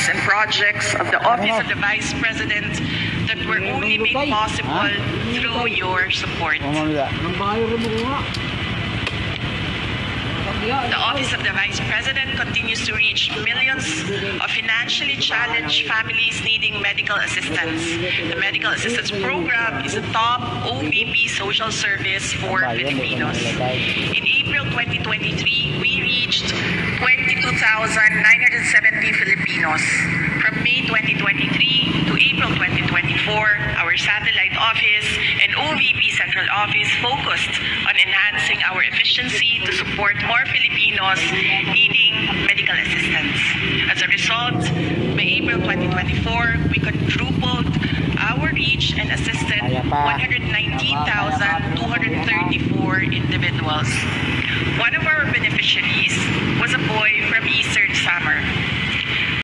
and projects of the Office of the Vice President that were only made possible through your support. The Office of the Vice President continues to reach millions of financially challenged families needing medical assistance. The Medical Assistance Program is a top OVP social service for Filipinos. In April 2023, we reached 22,970 Filipinos. From May 2023 to April 2024, our satellite office and OVP Central Office focused on enhancing our efficiency to support more Filipinos needing medical assistance. As a result, by April 2024, we quadrupled our reach and assisted 119,234 individuals. One of our beneficiaries was a boy from Eastern Samar.